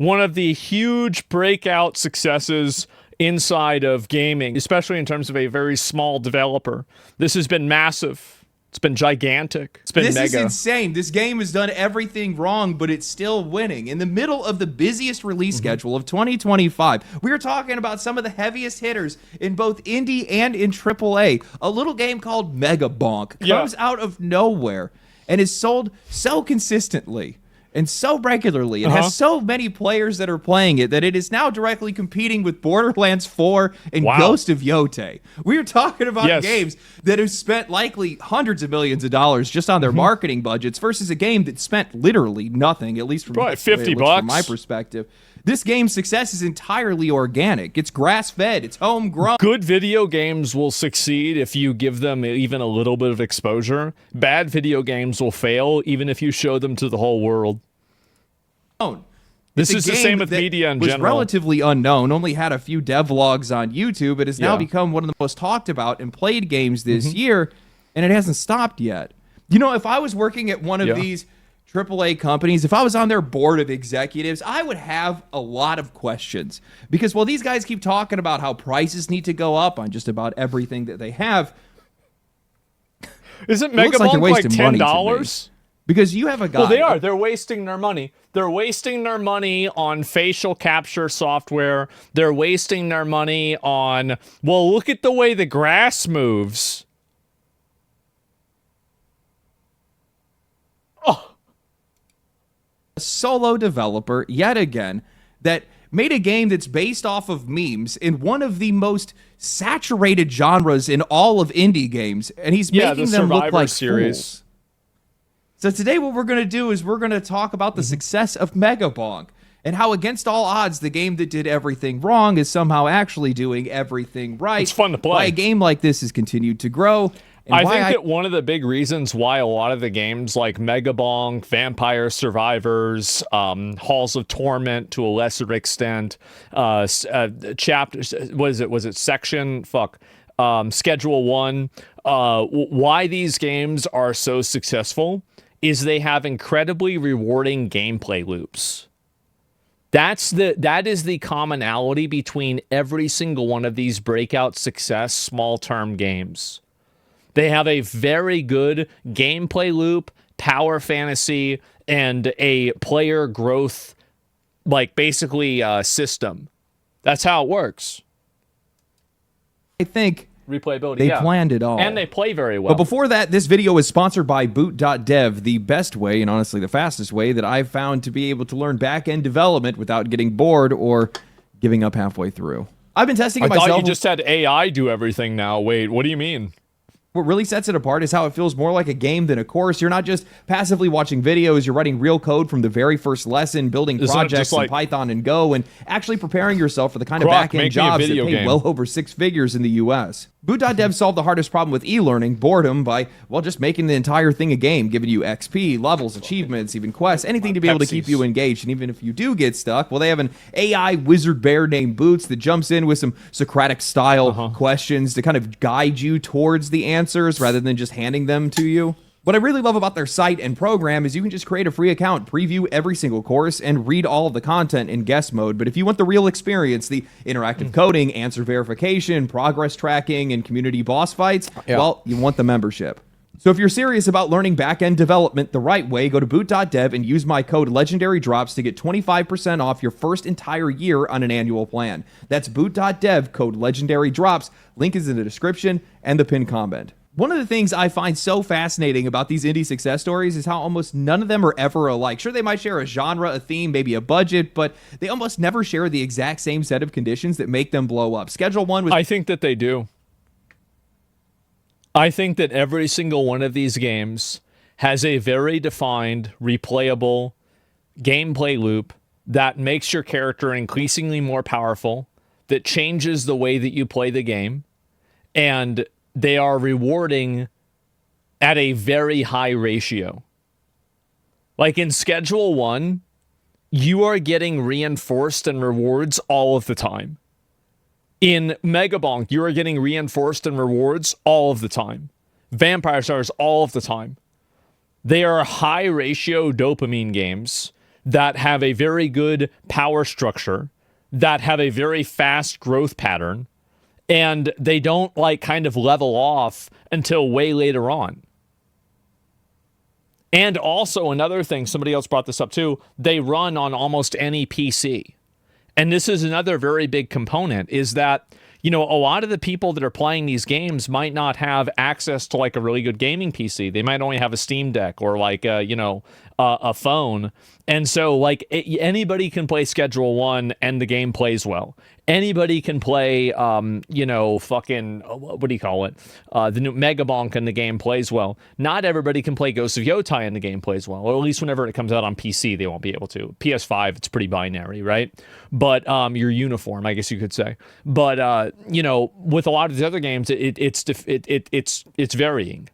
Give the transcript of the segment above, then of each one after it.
one of the huge breakout successes inside of gaming, especially in terms of a very small developer. This has been massive. It's been gigantic. It's been mega. This is insane. This game has done everything wrong, but it's still winning. In the middle of the busiest release schedule of 2025, we are talking about some of the heaviest hitters in both indie and in AAA. A little game called Mega Bonk comes out of nowhere and is sold so consistently and so regularly. It has so many players that are playing it that it is now directly competing with Borderlands 4 and Ghost of Yotei. We're talking about games that have spent likely hundreds of millions of dollars just on their marketing budgets versus a game that spent literally nothing, at least from $50 from my perspective. This game's success is entirely organic. It's grass-fed. It's homegrown. Good video games will succeed if you give them even a little bit of exposure. Bad video games will fail even if you show them to the whole world. This is the same with media in general. It was relatively unknown, only had a few devlogs on YouTube. It has now become one of the most talked about and played games this year, and it hasn't stopped yet. You know, if I was working at one of these AAA companies, if I was on their board of executives, I would have a lot of questions. Because while these guys keep talking about how prices need to go up on just about everything that they have, isn't Mega Bonk like $10? Because you have a guy. Well, they are. They're wasting their money. They're wasting their money on facial capture software. They're wasting their money on, well, look at the way the grass moves. Oh. A solo developer, yet again, that made a game that's based off of memes in one of the most saturated genres in all of indie games. And he's making them look like fools. So today what we're going to do is we're going to talk about the success of Mega Bonk and how against all odds the game that did everything wrong is somehow actually doing everything right. It's fun to play. Why a game like this has continued to grow. And I think that one of the big reasons why a lot of the games like Mega Bonk, Vampire Survivors, Halls of Torment to a lesser extent, chapters, was it Section? Schedule 1. Why these games are so successful is they have incredibly rewarding gameplay loops. That is the commonality between every single one of these breakout success small-term games. They have a very good gameplay loop, power fantasy, and a player growth, like basically system. That's how it works. I think replayability. They planned it all. And they play very well. But before that, this video is sponsored by boot.dev, the best way, and honestly the fastest way, that I've found to be able to learn back-end development without getting bored or giving up halfway through. I've been testing it myself. I thought you just had AI do everything now. Wait, what do you mean? What really sets it apart is how it feels more like a game than a course. You're not just passively watching videos. You're writing real code from the very first lesson, building projects in Python and Go, and actually preparing yourself for the kind of back-end jobs that pay well over 6 figures in the U.S. Boot.dev solved the hardest problem with e-learning, boredom, by, well, just making the entire thing a game, giving you XP, levels, achievements, even quests, anything to be able to keep you engaged. And even if you do get stuck, well, they have an AI wizard bear named Boots that jumps in with some Socratic-style questions to kind of guide you towards the answers rather than just handing them to you. What I really love about their site and program is you can just create a free account, preview every single course, and read all of the content in guest mode. But if you want the real experience, the interactive coding, answer verification, progress tracking, and community boss fights, well, you want the membership. So if you're serious about learning back-end development the right way, go to boot.dev and use my code LegendaryDrops to get 25% off your first entire year on an annual plan. That's boot.dev, code LegendaryDrops. Link is in the description and the pinned comment. One of the things I find so fascinating about these indie success stories is how almost none of them are ever alike. Sure, they might share a genre, a theme, maybe a budget, but they almost never share the exact same set of conditions that make them blow up. Schedule 1 was... I think that they do. I think that every single one of these games has a very defined, replayable gameplay loop that makes your character increasingly more powerful, that changes the way that you play the game, and they are rewarding at a very high ratio. Like in Schedule 1, you are getting reinforced and rewards all of the time. In Mega Bonk, you are getting reinforced and rewards all of the time. Vampire Stars all of the time. They are high ratio dopamine games that have a very good power structure, that have a very fast growth pattern, and they don't like kind of level off until way later on. And also another thing, somebody else brought this up too, they run on almost any PC. And this is another very big component, is that, you know, a lot of the people that are playing these games might not have access to like a really good gaming PC. They might only have a Steam Deck or like a phone. And so like anybody can play Schedule 1 and the game plays well. Anybody can play, fucking, what do you call it? The new Mega Bonk and the game plays well. Not everybody can play Ghosts of Yotai and the game plays well. Or at least whenever it comes out on PC, they won't be able to. PS5, it's pretty binary, right? But you're uniform, I guess you could say. But, with a lot of the other games, it's varying.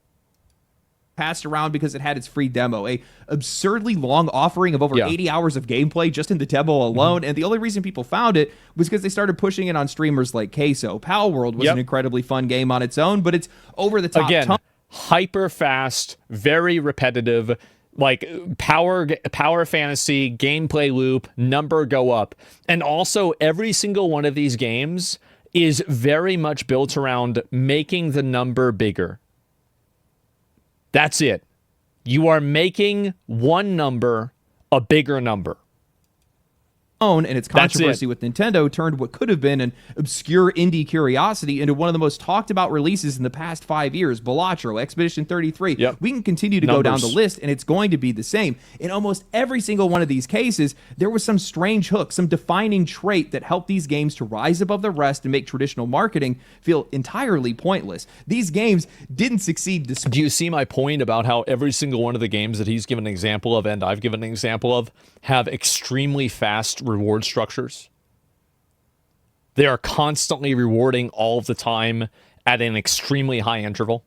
Passed around because it had its free demo, a absurdly long offering of over 80 hours of gameplay just in the demo alone. And the only reason people found it was because they started pushing it on streamers like Queso. Pal World was an incredibly fun game on its own, but it's over the top. Again, hyper fast, very repetitive, like power fantasy, gameplay loop, number go up. And also every single one of these games is very much built around making the number bigger. That's it. You are making one number a bigger number. And its controversy with Nintendo turned what could have been an obscure indie curiosity into one of the most talked about releases in the past 5 years. Balatro, Expedition 33. Yep. We can continue to go down the list, and it's going to be the same. In almost every single one of these cases, there was some strange hook, some defining trait that helped these games to rise above the rest and make traditional marketing feel entirely pointless. These games didn't succeed. Do you see my point about how every single one of the games that he's given an example of and I've given an example of have extremely fast reward structures? They are constantly rewarding all the time at an extremely high interval.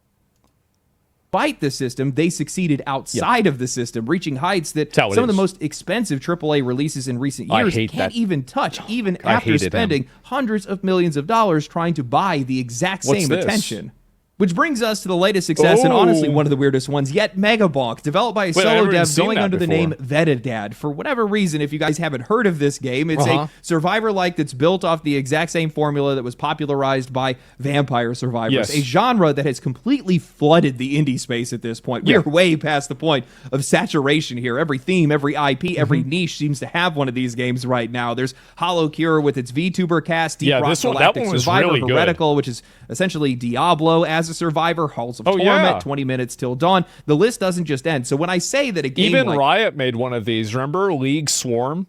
Despite the system, they succeeded outside of the system, reaching heights that some of the most expensive AAA releases in recent years can't even touch, even after spending hundreds of millions of dollars trying to buy the exact same attention. Which brings us to the latest success, and honestly one of the weirdest ones yet, Mega Bonk, developed by a solo dev going under the name Vetadad. For whatever reason, if you guys haven't heard of this game, it's a survivor-like that's built off the exact same formula that was popularized by Vampire Survivors, a genre that has completely flooded the indie space at this point. We're way past the point of saturation here. Every theme, every IP, every niche seems to have one of these games right now. There's Hollow Cure with its VTuber cast, Deep Rock Galactic Survivor, really Heretical, which is essentially Diablo as a survivor, Halls of Torment, 20 Minutes Till Dawn. The list doesn't just end. So when I say that a game even Riot made one of these, remember League Swarm?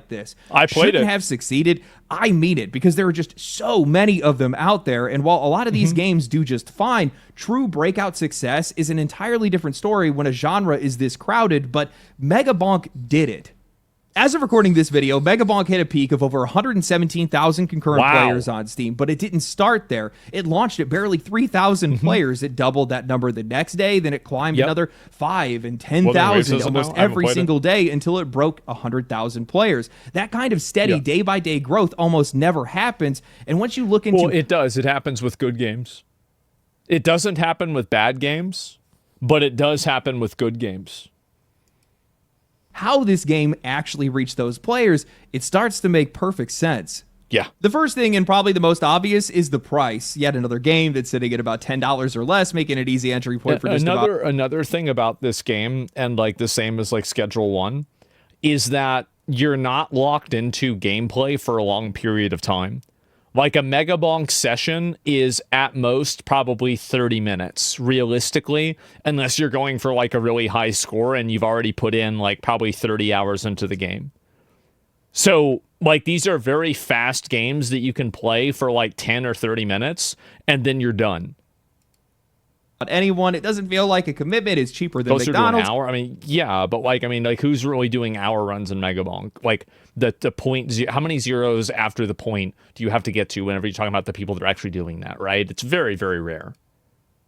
This I played shouldn't have succeeded. I mean it, because there are just so many of them out there. And while a lot of these games do just fine, true breakout success is an entirely different story when a genre is this crowded. But Mega Bonk did it. As of recording this video, Mega Bonk hit a peak of over 117,000 concurrent players on Steam, but it didn't start there. It launched at barely 3,000 players. It doubled that number the next day, then it climbed another 5,000 and 10,000 almost every single day until it broke 100,000 players. That kind of steady day-by-day growth almost never happens, and once you look into... Well, it does. It happens with good games. It doesn't happen with bad games, but it does happen with good games. How this game actually reached those players, it starts to make perfect sense. Yeah. The first thing, and probably the most obvious, is the price. Yet another game that's sitting at about $10 or less, making it easy entry point for just another thing about this game, and like the same as like Schedule 1, is that you're not locked into gameplay for a long period of time. Like a Mega Bonk session is at most probably 30 minutes, realistically, unless you're going for like a really high score and you've already put in like probably 30 hours into the game. So like these are very fast games that you can play for like 10 or 30 minutes and then you're done. Anyone, it doesn't feel like a commitment. It's cheaper than McDonald's. To an hour. I mean, yeah, but like who's really doing hour runs in Mega Bonk? Like the point, how many zeros after the point do you have to get to whenever you're talking about the people that are actually doing that, right? It's very, very rare.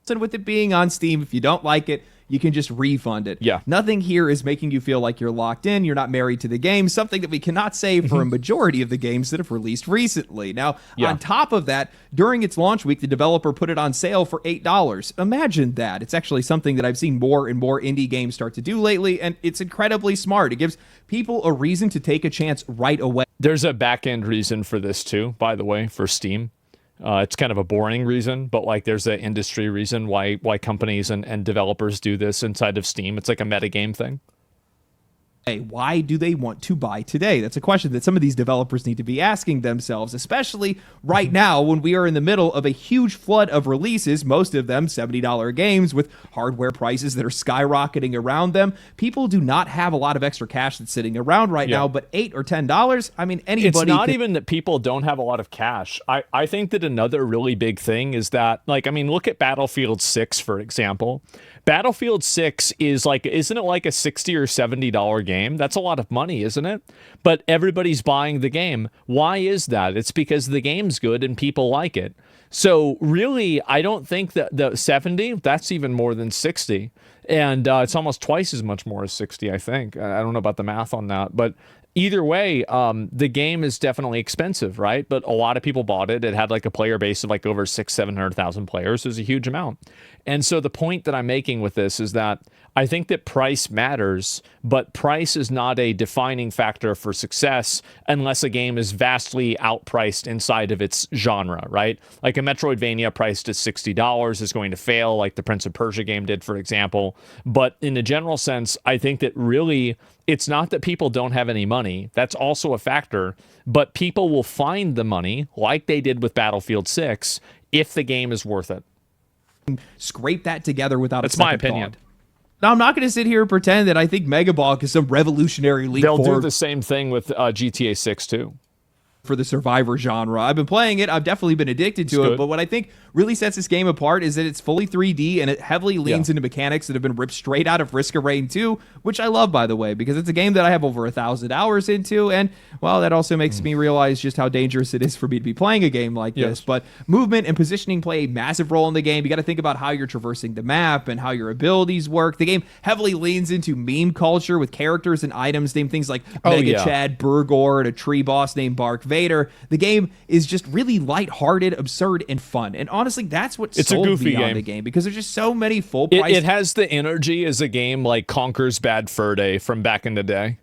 And with it being on Steam, if you don't like it, you can just refund it. Yeah. Nothing here is making you feel like you're locked in, you're not married to the game, something that we cannot say for a majority of the games that have released recently. Now, on top of that, during its launch week, the developer put it on sale for $8. Imagine that. It's actually something that I've seen more and more indie games start to do lately, and it's incredibly smart. It gives people a reason to take a chance right away. There's a back-end reason for this too, by the way, for Steam. It's kind of a boring reason, but like there's an industry reason why companies and developers do this inside of Steam. It's like a metagame thing. Hey, why do they want to buy today? That's a question that some of these developers need to be asking themselves, especially right now when we are in the middle of a huge flood of releases, most of them $70 games with hardware prices that are skyrocketing around them. People do not have a lot of extra cash that's sitting around right now, but $8 or $10, I mean, anybody... It's not even that people don't have a lot of cash. I think that another really big thing is that, like, I mean, look at Battlefield 6, for example. Battlefield 6 is like, isn't it like a $60 or $70 game? That's a lot of money, isn't it? But everybody's buying the game. Why is that? It's because the game's good and people like it. So really, I don't think that the 70, that's even more than 60. And it's almost twice as much more as 60, I think. I don't know about the math on that, but either way, the game is definitely expensive, right? But a lot of people bought it. It had like a player base of like over 700,000 players. It was a huge amount. And so the point that I'm making with this is that I think that price matters, but price is not a defining factor for success unless a game is vastly outpriced inside of its genre, right? Like a Metroidvania priced at $60 is going to fail, like the Prince of Persia game did, for example. But in a general sense, I think that really it's not that people don't have any money. That's also a factor, but people will find the money, like they did with Battlefield 6, if the game is worth it. Scrape that together without That's a second my opinion. thought. Now, I'm not going to sit here and pretend that I think Megabalk is some revolutionary leap They'll forward. do the same thing with GTA 6 too. For the survivor genre. I've been playing it. I've definitely been addicted to it. But what I think really sets this game apart is that it's fully 3D and it heavily leans into mechanics that have been ripped straight out of Risk of Rain 2, which I love, by the way, because it's a game that I have over 1,000 hours into. And, well, that also makes me realize just how dangerous it is for me to be playing a game like this. But movement and positioning play a massive role in the game. You got to think about how you're traversing the map and how your abilities work. The game heavily leans into meme culture with characters and items named things like Mega Chad, Burgor, and a tree boss named Bark Vader. The game is just really lighthearted, absurd, and fun. And honestly, that's what sold me on the game because there's just so many full price. It has the energy as a game like Conker's Bad Fur Day from back in the day.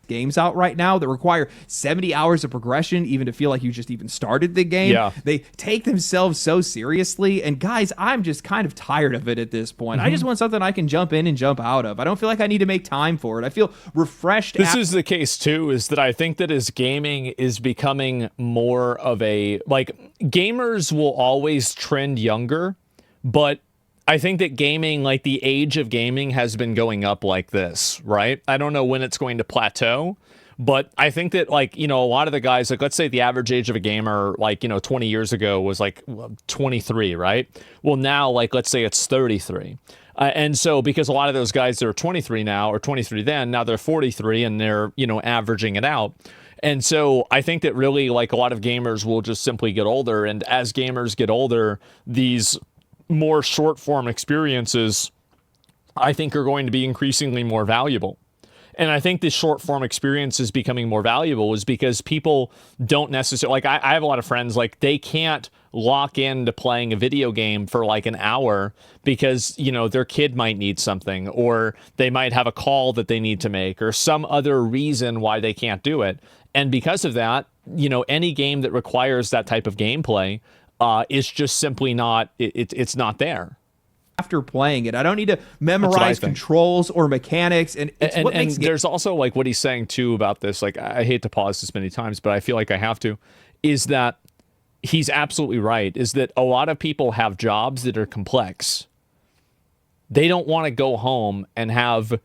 Games out right now that require 70 hours of progression even to feel like you just even started the game. They take themselves so seriously, and guys, I'm just kind of tired of it at this point. I just want something I can jump in and jump out of. I don't feel like I need to make time for it. I feel refreshed. This is the case too, is that I think that as gaming is becoming more of a, like, gamers will always trend younger, but I think that gaming, like the age of gaming has been going up like this, right? I don't know when it's going to plateau, but I think that, like, you know, a lot of the guys, like, let's say the average age of a gamer, like, you know, 20 years ago was like 23, right? Well, now, like, let's say it's 33. And so because a lot of those guys that are 23 now or 23 then, now they're 43 and they're, you know, averaging it out. And so I think that really, like, a lot of gamers will just simply get older. And as gamers get older, these more short form experiences, I think, are going to be increasingly more valuable. And I think this short form experience is becoming more valuable is because people don't necessarily, like, I have a lot of friends, like, they can't lock into playing a video game for like an hour because, you know, their kid might need something, or they might have a call that they need to make, or some other reason why they can't do it. And because of that, you know, any game that requires that type of gameplay is just simply not, it's not there. After playing it, I don't need to memorize controls or mechanics, and it's what makes it. There's also, like, what he's saying too about this, like, I hate to pause this many times, but I feel like I have to, is that he's absolutely right, is that a lot of people have jobs that are complex. They don't want to go home and have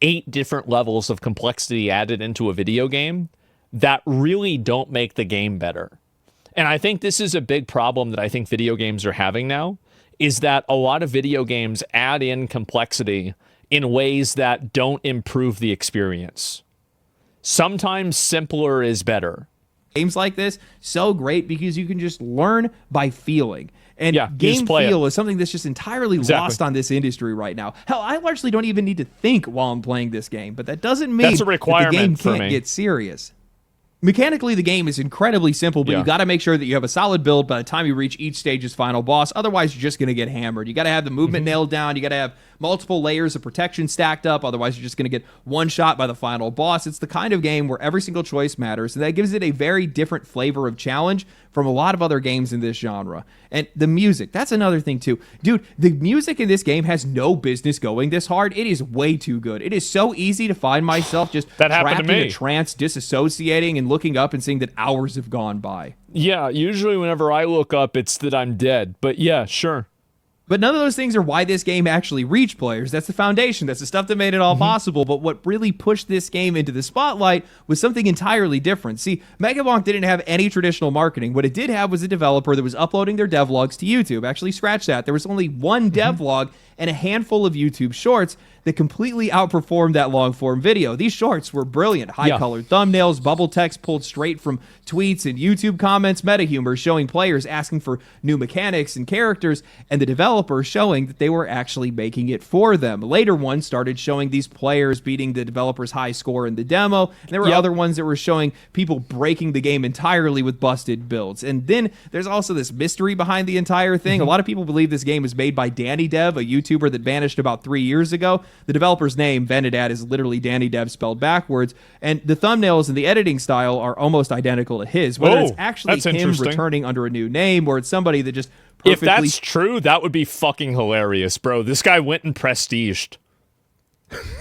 8 different levels of complexity added into a video game that really don't make the game better. And I think this is a big problem that I think video games are having now, is that a lot of video games add in complexity in ways that don't improve the experience. Sometimes simpler is better. Games like this, so great because you can just learn by feeling. And game feel is something that's just entirely lost on this industry right now. Hell, I largely don't even need to think while I'm playing this game, but that doesn't mean that's a requirement that the game for can't get serious. Mechanically, the game is incredibly simple, but you got to make sure that you have a solid build by the time you reach each stage's final boss. Otherwise, you're just going to get hammered. You got to have the movement nailed down. You got to have multiple layers of protection stacked up. Otherwise, you're just going to get one shot by the final boss. It's the kind of game where every single choice matters, and that gives it a very different flavor of challenge from a lot of other games in this genre. And the music, that's another thing too. Dude, the music in this game has no business going this hard. It is way too good. It is so easy to find myself just trapped in a trance, disassociating and looking up and seeing that hours have gone by. Yeah, usually whenever I look up, it's that I'm dead. But yeah, sure. But none of those things are why this game actually reached players. That's the foundation. That's the stuff that made it all possible. But what really pushed this game into the spotlight was something entirely different. See, Megabonk didn't have any traditional marketing. What it did have was a developer that was uploading their devlogs to YouTube. Actually, scratch that. There was only one devlog and a handful of YouTube shorts that completely outperformed that long-form video. These shorts were brilliant. High-colored thumbnails, bubble text pulled straight from tweets and YouTube comments, meta humor showing players asking for new mechanics and characters, and the developer showing that they were actually making it for them. Later ones started showing these players beating the developer's high score in the demo, and there were other ones that were showing people breaking the game entirely with busted builds. And then there's also this mystery behind the entire thing. A lot of people believe this game was made by CatDany Dev, a YouTuber that vanished about 3 years ago. The developer's name, Venedad, is literally Danny Dev spelled backwards, and the thumbnails and the editing style are almost identical to his. Whether it's actually him returning under a new name or it's somebody that just perfectly... If that's true, that would be fucking hilarious, bro. This guy went and prestiged.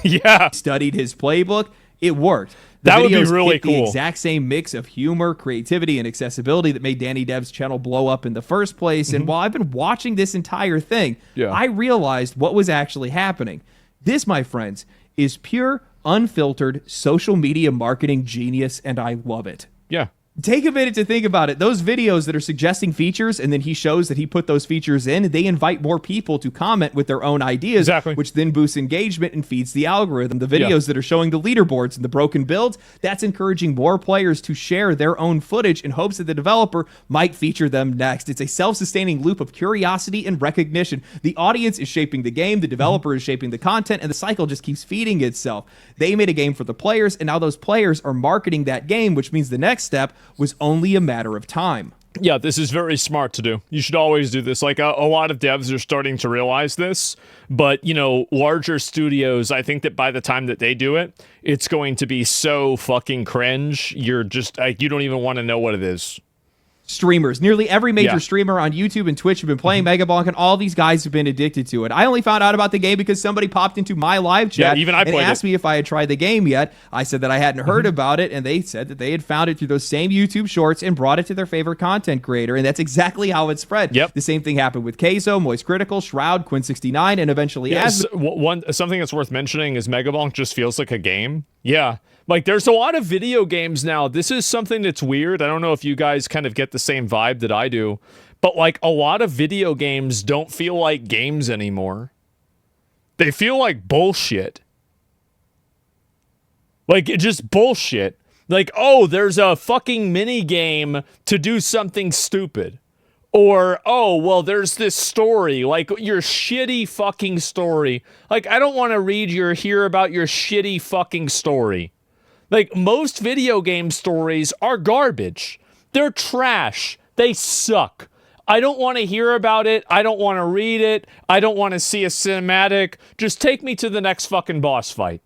Yeah. Studied his playbook. It worked. That would be really cool. The exact same mix of humor, creativity, and accessibility that made Danny Dev's channel blow up in the first place. And while I've been watching this entire thing, I realized what was actually happening. This, my friends, is pure, unfiltered social media marketing genius, and I love it. Yeah. Take a minute to think about it. Those videos that are suggesting features, and then he shows that he put those features in, they invite more people to comment with their own ideas, which then boosts engagement and feeds the algorithm. The videos that are showing the leaderboards and the broken builds, that's encouraging more players to share their own footage in hopes that the developer might feature them next. It's a self-sustaining loop of curiosity and recognition. The audience is shaping the game, the developer is shaping the content, and the cycle just keeps feeding itself. They made a game for the players, and now those players are marketing that game, which means the next step was only a matter of time. Yeah, this is very smart to do. You should always do this. Like, a lot of devs are starting to realize this, but, you know, larger studios, I think that by the time that they do it, it's going to be so fucking cringe. You're just, like, you don't even want to know what it is. Streamers. Nearly every major streamer on YouTube and Twitch have been playing Megabonk, and all these guys have been addicted to it. I only found out about the game because somebody popped into my live chat and asked me if I had tried the game yet. I said that I hadn't heard about it, and they said that they had found it through those same YouTube shorts and brought it to their favorite content creator, and that's exactly how it spread. The same thing happened with Keizo, Moist Critical, Shroud, Quinn69, and eventually something that's worth mentioning is Megabonk just feels like a game. Yeah. Like, there's a lot of video games now. This is something that's weird. I don't know if you guys kind of get the same vibe that I do, but, like, a lot of video games don't feel like games anymore. They feel like bullshit. Like, it's just bullshit. Like, oh, there's a fucking mini game to do something stupid. Or, oh, well, there's this story, like your shitty fucking story. Like, I don't want to hear about your shitty fucking story. Like, most video game stories are garbage. They're trash. They suck. I don't want to hear about it. I don't want to read it. I don't want to see a cinematic. Just take me to the next fucking boss fight.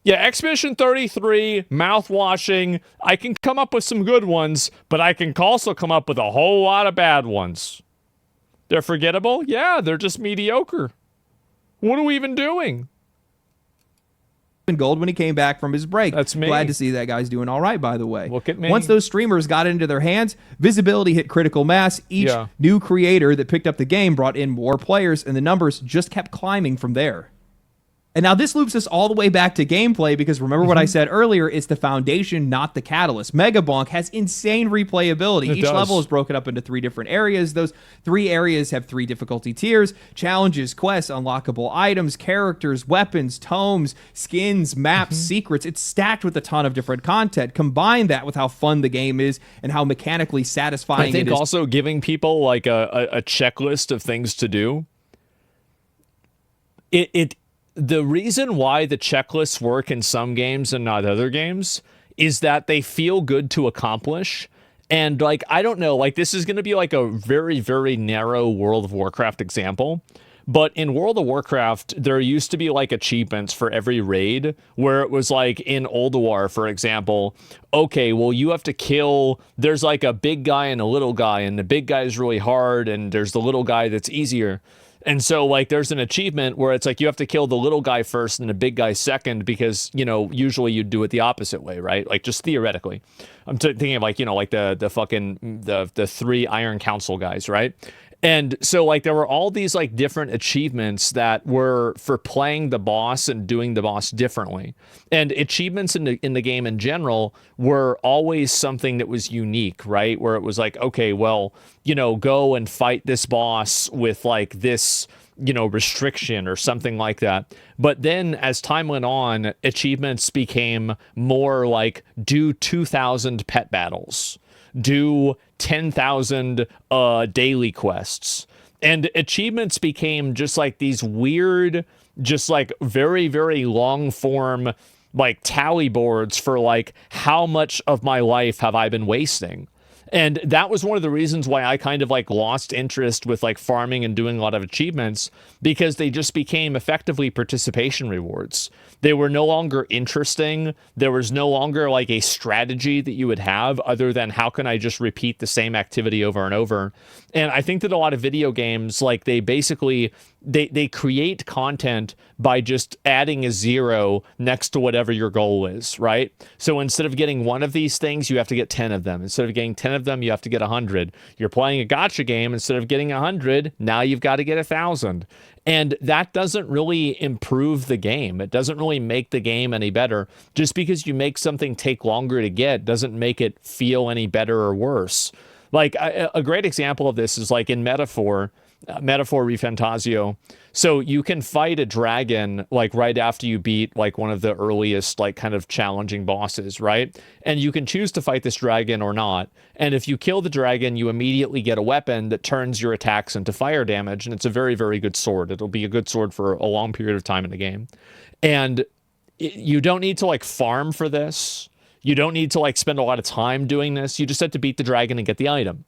Yeah, Expedition 33, mouth-washing. I can come up with some good ones, but I can also come up with a whole lot of bad ones. They're forgettable? Yeah, they're just mediocre. What are we even doing? Gold when he came back from his break. That's me. Glad to see that guy's doing all right, by the way. Look at me. Once those streamers got into their hands, visibility hit critical mass. Each new creator that picked up the game brought in more players, and the numbers just kept climbing from there. And now this loops us all the way back to gameplay, because remember what I said earlier, it's the foundation, not the catalyst. Mega Bonk has insane replayability. Each level is broken up into 3 different areas. Those 3 areas have 3 difficulty tiers: challenges, quests, unlockable items, characters, weapons, tomes, skins, maps, secrets. It's stacked with a ton of different content. Combine that with how fun the game is and how mechanically satisfying it is. I think also giving people like a checklist of things to do. The reason why the checklists work in some games and not other games is that they feel good to accomplish. And like, I don't know, like this is going to be like a very, very narrow World of Warcraft example. But in World of Warcraft, there used to be like achievements for every raid where it was like in Ulduar, for example, okay, well, you have to kill, there's like a big guy and a little guy, and the big guy is really hard, and there's the little guy that's easier. And so, like, there's an achievement where it's like you have to kill the little guy first and the big guy second, because, you know, usually you'd do it the opposite way, right? Like, just theoretically. I'm thinking of, like, you know, like the 3 Iron Council guys, right? And so, like, there were all these, like, different achievements that were for playing the boss and doing the boss differently. And achievements in the game in general were always something that was unique, right? Where it was like, okay, well, you know, go and fight this boss with, like, this, you know, restriction or something like that. But then as time went on, achievements became more like do 2,000 pet battles, do 10,000 daily quests. And achievements became just like these weird, just like very, very long form, like tally boards for like how much of my life have I been wasting. And that was one of the reasons why I kind of like lost interest with like farming and doing a lot of achievements, because they just became effectively participation rewards. They were no longer interesting. There was no longer like a strategy that you would have other than how can I just repeat the same activity over and over. And I think that a lot of video games, like they basically, they create content by just adding a 0 next to whatever your goal is, right? So instead of getting one of these things, you have to get 10 of them. Instead of getting 10 of them, you have to get 100. You're playing a gacha game. Instead of getting 100, now you've got to get 1,000. And that doesn't really improve the game. It doesn't really make the game any better. Just because you make something take longer to get doesn't make it feel any better or worse. Like a great example of this is like in Metaphor Refantasio. So you can fight a dragon like right after you beat like one of the earliest like kind of challenging bosses, right? And you can choose to fight this dragon or not. And if you kill the dragon, you immediately get a weapon that turns your attacks into fire damage, and it's a very, very good sword. It'll be a good sword for a long period of time in the game. And you don't need to like farm for this. You don't need to like spend a lot of time doing this. You just have to beat the dragon and get the item.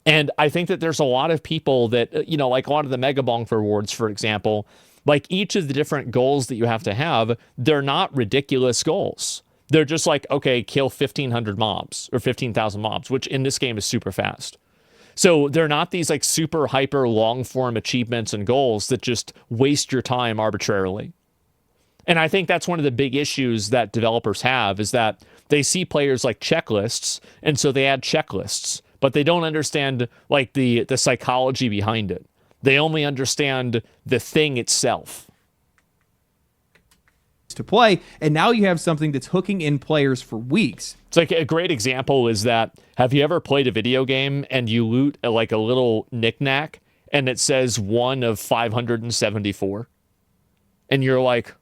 And I think that there's a lot of people that, you know, like a lot of the Mega Bonk rewards, for example, like each of the different goals that you have to have, they're not ridiculous goals. They're just like, okay, kill 1,500 mobs or 15,000 mobs, which in this game is super fast. So they're not these like super hyper long form achievements and goals that just waste your time arbitrarily. And I think that's one of the big issues that developers have, is that they see players like checklists, and so they add checklists, but they don't understand like the psychology behind it. They only understand the thing itself. To play, and now you have something that's hooking in players for weeks. It's like a great example is that, have you ever played a video game and you loot like a little knickknack and it says 1 of 574? And you're like,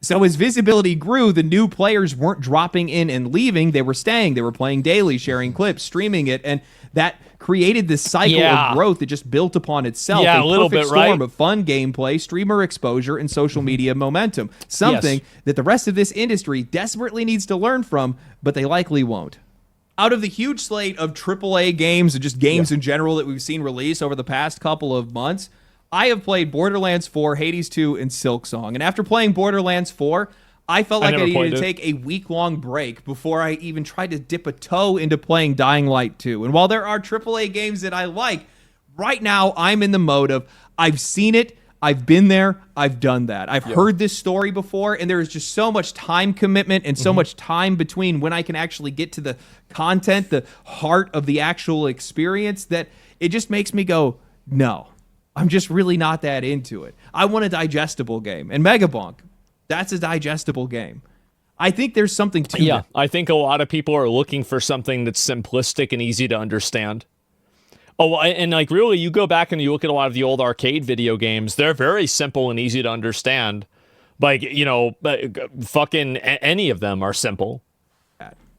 so as visibility grew, the new players weren't dropping in and leaving. They were staying. They were playing daily, sharing clips, streaming it, and that created this cycle of growth that just built upon itself. Yeah, a little bit, right? Storm of fun gameplay, streamer exposure, and social media momentum. Something that the rest of this industry desperately needs to learn from, but they likely won't. Out of the huge slate of AAA games and just games in general that we've seen release over the past couple of months, I have played Borderlands 4, Hades 2, and Silksong. And after playing Borderlands 4, I felt like I needed to take a week-long break before I even tried to dip a toe into playing Dying Light 2. And while there are AAA games that I like, right now I'm in the mode of I've seen it, I've been there, I've done that. I've heard this story before, and there is just so much time commitment and so much time between when I can actually get to the content, the heart of the actual experience, that it just makes me go, no, I'm just really not that into it. I want a digestible game. And Megabonk, that's a digestible game. I think there's something to Yeah, that. I think a lot of people are looking for something that's simplistic and easy to understand. Oh, and like really, you go back and you look at a lot of the old arcade video games, they're very simple and easy to understand. Like, you know, fucking any of them are simple.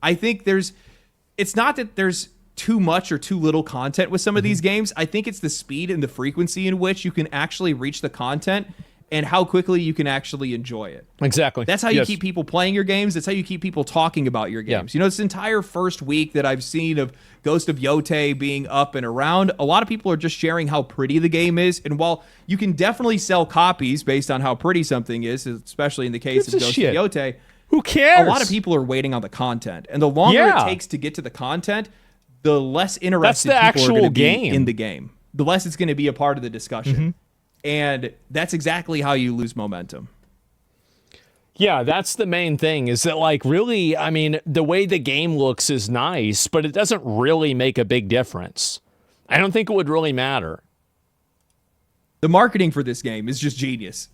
I think it's not that there's too much or too little content with some of these games. I think it's the speed and the frequency in which you can actually reach the content and how quickly you can actually enjoy it. Exactly. That's how you keep people playing your games. That's how you keep people talking about your games. You know, this entire first week that I've seen of Ghost of Yotei being up and around, a lot of people are just sharing how pretty the game is. And while you can definitely sell copies based on how pretty something is, especially in the case of Ghost of Yotei, who cares? A lot of people are waiting on the content. And the longer it takes to get to the content, the less interested people are going to be in the game. The less it's going to be a part of the discussion. And that's exactly how you lose momentum. Yeah, that's the main thing, is that, like, really, I mean, the way the game looks is nice, but it doesn't really make a big difference. I don't think it would really matter. The marketing for this game is just genius.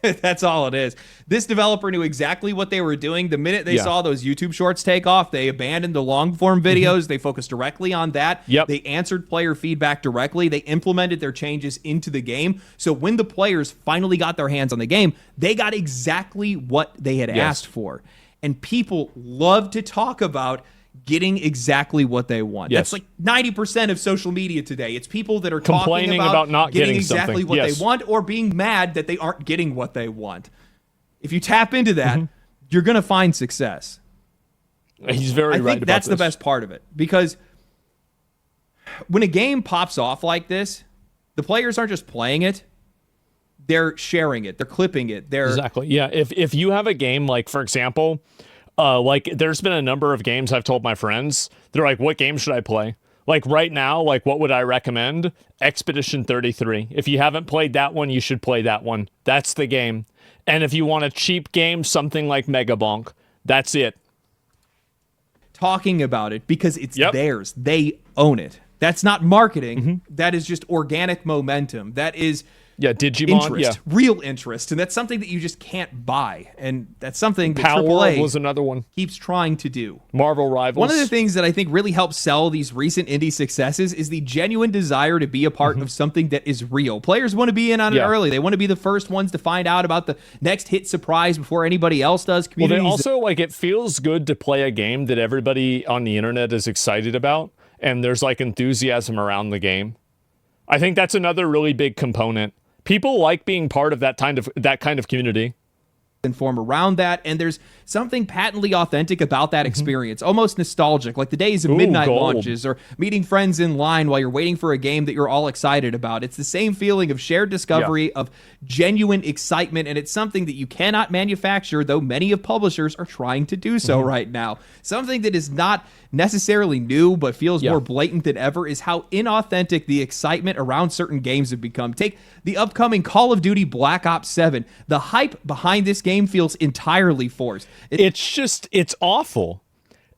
That's all it is. This developer knew exactly what they were doing. The minute they saw those YouTube shorts take off, they abandoned the long form videos. They focused directly on that. They answered player feedback directly. They implemented their changes into the game. So when the players finally got their hands on the game, they got exactly what they had asked for. And people love to talk about getting exactly what they want. That's like 90% of social media today. It's people that are complaining talking about not getting exactly what they want, or being mad that they aren't getting what they want. If you tap into that, you're going to find success. He's very right about this. I think that's the best part of it, because when a game pops off like this, the players aren't just playing it. They're sharing it. They're clipping it. Exactly. Yeah. If you have a game, like, for example, like, there's been a number of games I've told my friends, they're like, what game should I play? Like, right now, like, what would I recommend? Expedition 33. If you haven't played that one, you should play that one. That's the game. And if you want a cheap game, something like Megabonk. That's it. Talking about it because it's theirs. They own it. That's not marketing. That is just organic momentum. That is Digimon, interest, real interest, and that's something that you just can't buy, and that's something that Power AAA was another one. Keeps trying to do. Marvel Rivals. One of the things that I think really helps sell these recent indie successes is the genuine desire to be a part of something that is real. Players want to be in on it early. They want to be the first ones to find out about the next hit surprise before anybody else does. Well, they also, like, it feels good to play a game that everybody on the internet is excited about, and there's, like, enthusiasm around the game. I think that's another really big component. People like being part of that kind of community. And form around that, and there's something patently authentic about that experience, almost nostalgic, like the days of midnight launches or meeting friends in line while you're waiting for a game that you're all excited about. It's the same feeling of shared discovery, of genuine excitement, and it's something that you cannot manufacture, though many of publishers are trying to do so right now. Something that is not necessarily new but feels more blatant than ever is how inauthentic the excitement around certain games have become. Take the upcoming Call of Duty Black Ops 7. The hype behind this game feels entirely forced. It's awful.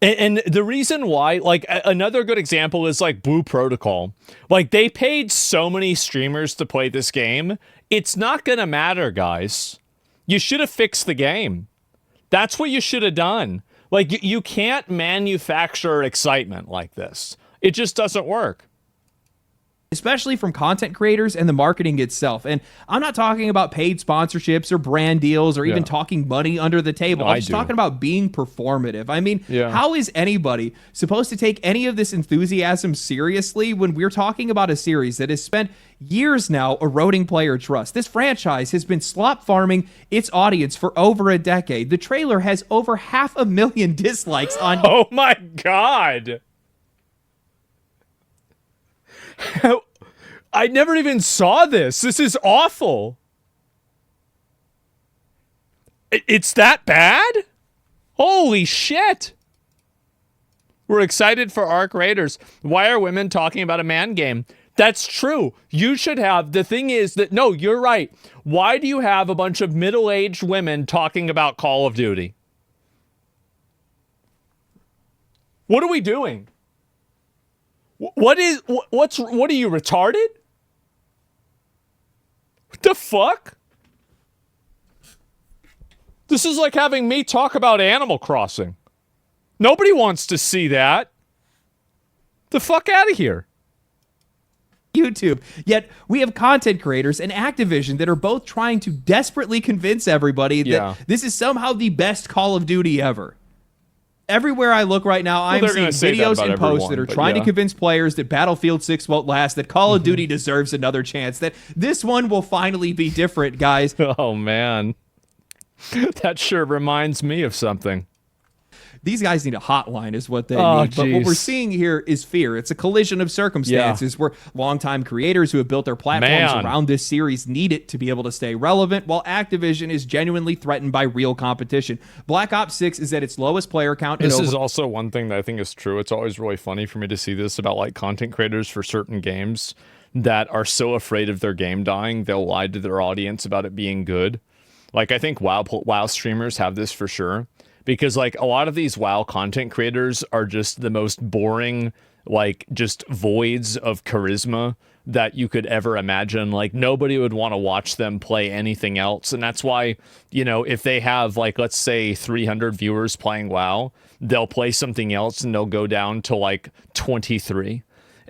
And the reason why, like, another good example is, like, Blue Protocol. Like, they paid so many streamers to play this game. It's not gonna matter, guys. You should have fixed the game. That's what you should have done. Like, you can't manufacture excitement like this. It just doesn't work. Especially from content creators and the marketing itself. And I'm not talking about paid sponsorships or brand deals or even talking money under the table. I'm just talking about being performative. I mean, how is anybody supposed to take any of this enthusiasm seriously when we're talking about a series that has spent years now eroding player trust? This franchise has been slop farming its audience for over a decade. The trailer has over 500,000 dislikes on... Oh my God! I never even saw this. This is awful. It's that bad? Holy shit. We're excited for Arc Raiders. Why are women talking about a man game? That's true. You should have. The thing is that, no, you're right. Why do you have a bunch of middle-aged women talking about Call of Duty? What are we doing? What are you, retarded? What the fuck? This is like having me talk about Animal Crossing. Nobody wants to see that. The fuck out of here. YouTube. Yet we have content creators and Activision that are both trying to desperately convince everybody that this is somehow the best Call of Duty ever. Everywhere I look right now, I'm seeing videos and posts that are trying to convince players that Battlefield 6 won't last, that Call of Duty deserves another chance, that this one will finally be different, guys. Oh, man. That sure reminds me of something. These guys need a hotline is what they need. But what we're seeing here is fear. It's a collision of circumstances where longtime creators who have built their platforms around this series need it to be able to stay relevant, while Activision is genuinely threatened by real competition. Black Ops 6 is at its lowest player count. This is also one thing that I think is true. It's always really funny for me to see this about like content creators for certain games that are so afraid of their game dying, they'll lie to their audience about it being good. Like, I think WoW streamers have this for sure. Because, like, a lot of these WoW content creators are just the most boring, like, just voids of charisma that you could ever imagine. Like, nobody would want to watch them play anything else. And that's why, you know, if they have, like, let's say 300 viewers playing WoW, they'll play something else and they'll go down to, like, 23.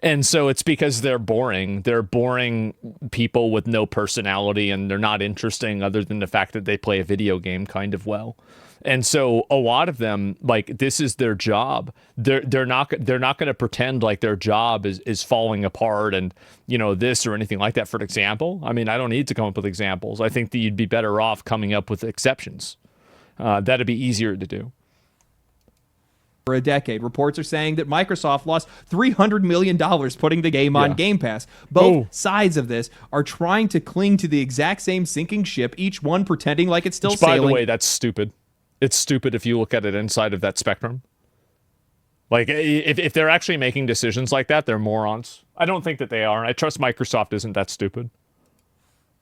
And so it's because they're boring. They're boring people with no personality, and they're not interesting other than the fact that they play a video game kind of well. And so a lot of them, like, this is their job. They're not going to pretend like their job is falling apart and, you know, this or anything like that. For example, I mean, I don't need to come up with examples. I think that you'd be better off coming up with exceptions. That'd be easier to do. For a decade, reports are saying that Microsoft lost $300 million putting the game on Game Pass. Both sides of this are trying to cling to the exact same sinking ship, each one pretending like it's still sailing. By the way, that's stupid. It's stupid if you look at it inside of that spectrum. Like, if they're actually making decisions like that, they're morons. I don't think that they are. I trust Microsoft isn't that stupid.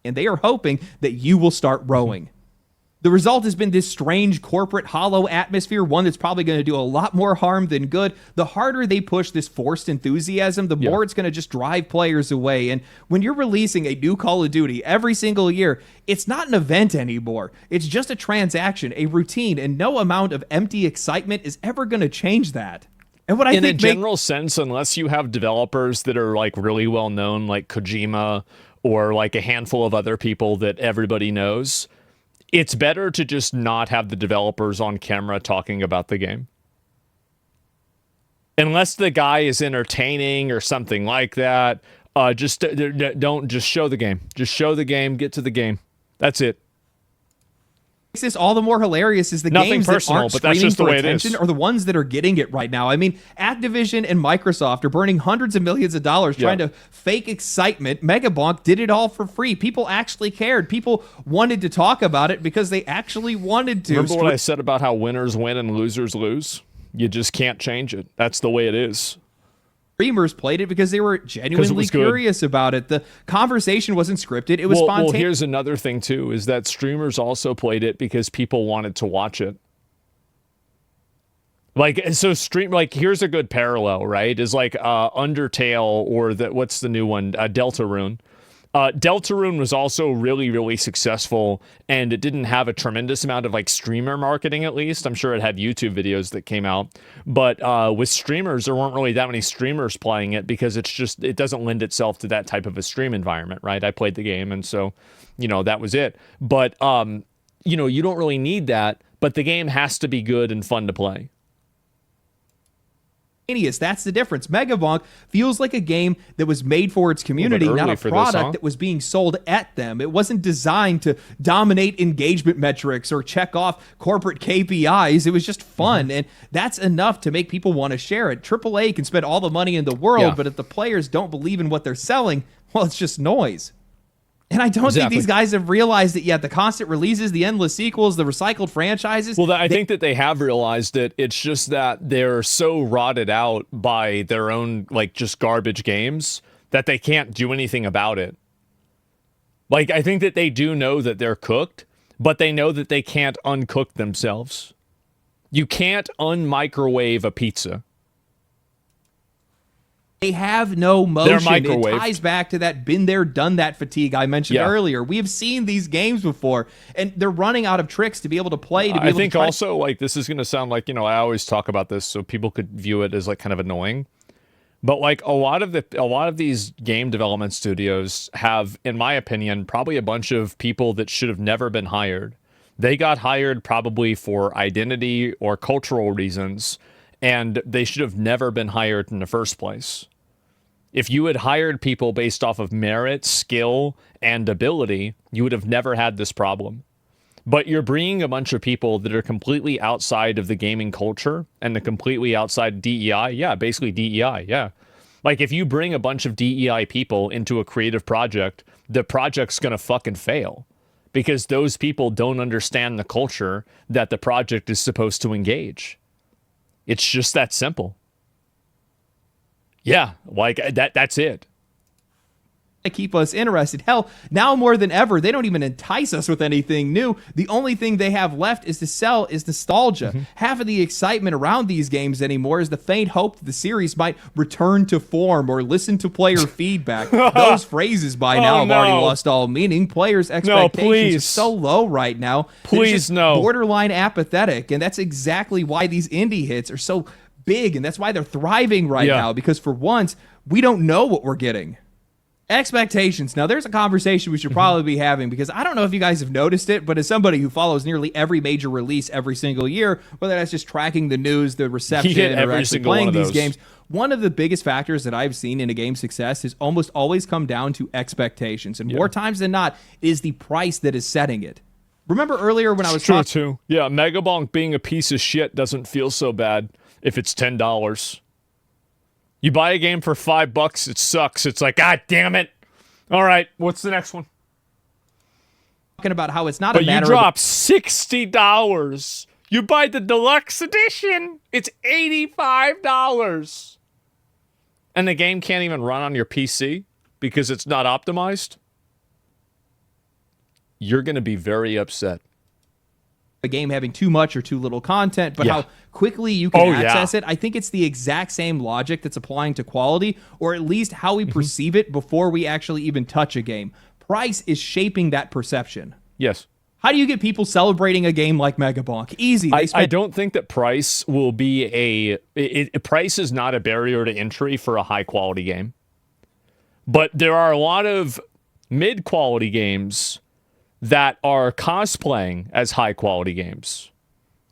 And they are hoping that you will start rowing. The result has been this strange corporate hollow atmosphere, one that's probably going to do a lot more harm than good. The harder they push this forced enthusiasm, the more it's going to just drive players away. And when you're releasing a new Call of Duty every single year, it's not an event anymore. It's just a transaction, a routine, and no amount of empty excitement is ever going to change that. And what I think in a general sense, unless you have developers that are like really well known, like Kojima or like a handful of other people that everybody knows, it's better to just not have the developers on camera talking about the game. Unless the guy is entertaining or something like that, don't just show the game. Just show the game, get to the game. That's it. Makes this all the more hilarious is the games that aren't screaming for attention are the ones that are getting it right now. I mean, Activision and Microsoft are burning hundreds of millions of dollars trying to fake excitement. Megabonk did it all for free. People actually cared. People wanted to talk about it because they actually wanted to. Remember what I said about how winners win and losers lose? You just can't change it. That's the way it is. Streamers played it because they were genuinely curious about it. The conversation wasn't scripted. It was spontaneous. Well, here's another thing, too, is that streamers also played it because people wanted to watch it. Like, so here's a good parallel, right? Is like Undertale or what's the new one? Deltarune. Deltarune was also really, really successful, and it didn't have a tremendous amount of like streamer marketing, at least. I'm sure it had YouTube videos that came out, but with streamers, there weren't really that many streamers playing it because it doesn't lend itself to that type of a stream environment, right? I played the game, and so, you know, that was it. But, you know, you don't really need that, but the game has to be good and fun to play. That's the difference. Megabonk feels like a game that was made for its community, not a product that was being sold at them. It wasn't designed to dominate engagement metrics or check off corporate KPIs. It was just fun, and that's enough to make people want to share it. AAA can spend all the money in the world, but if the players don't believe in what they're selling, well, it's just noise. And I don't think these guys have realized it yet. The constant releases, the endless sequels, the recycled franchises. Well, I think that they have realized it. It's just that they're so rotted out by their own, like, just garbage games that they can't do anything about it. Like, I think that they do know that they're cooked, but they know that they can't uncook themselves. You can't unmicrowave a pizza. They have no They're motion. It microwaved. ties back to that been there, done that fatigue I mentioned earlier. We have seen these games before, and they're running out of tricks to be able to play. I think also, like, this is going to sound like, I always talk about this so people could view it as like kind of annoying. But like a lot of these game development studios have, in my opinion, probably a bunch of people that should have never been hired. They got hired probably for identity or cultural reasons, and they should have never been hired in the first place. If you had hired people based off of merit, skill, and ability, you would have never had this problem. But you're bringing a bunch of people that are completely outside of the gaming culture and the completely outside DEI. Yeah, basically DEI. Yeah. Like if you bring a bunch of DEI people into a creative project, the project's going to fucking fail because those people don't understand the culture that the project is supposed to engage. It's just that simple. Yeah, like that's it. To keep us interested. Hell, now more than ever, they don't even entice us with anything new. The only thing they have left is to sell is nostalgia. Half of the excitement around these games anymore is the faint hope that the series might return to form or listen to player feedback. Those phrases by now have already lost all meaning. Players' expectations are so low right now. Please, no. Borderline apathetic, and that's exactly why these indie hits are so big, and that's why they're thriving right now, because for once, we don't know what we're getting. Expectations. Now, there's a conversation we should probably be having because I don't know if you guys have noticed it, but as somebody who follows nearly every major release every single year, whether that's just tracking the news, the reception, or actually playing these games, one of the biggest factors that I've seen in a game's success has almost always come down to expectations. And more times than not, it is the price that is setting it. Remember earlier when I was talking... True, too. Yeah, Megabonk being a piece of shit doesn't feel so bad if it's $10. You buy a game for $5, it sucks. It's like, God damn it. All right, what's the next one? Talking about how it's not a matter of... But you drop $60. You buy the deluxe edition. It's $85. And the game can't even run on your PC because it's not optimized. You're going to be very upset. A game having too much or too little content, but how quickly you can access it. I think it's the exact same logic that's applying to quality, or at least how we perceive it before we actually even touch a game. Price is shaping that perception. Yes. How do you get people celebrating a game like Megabonk? Easy. I don't think that price will be price is not a barrier to entry for a high quality game. But there are a lot of mid quality games that are cosplaying as high-quality games.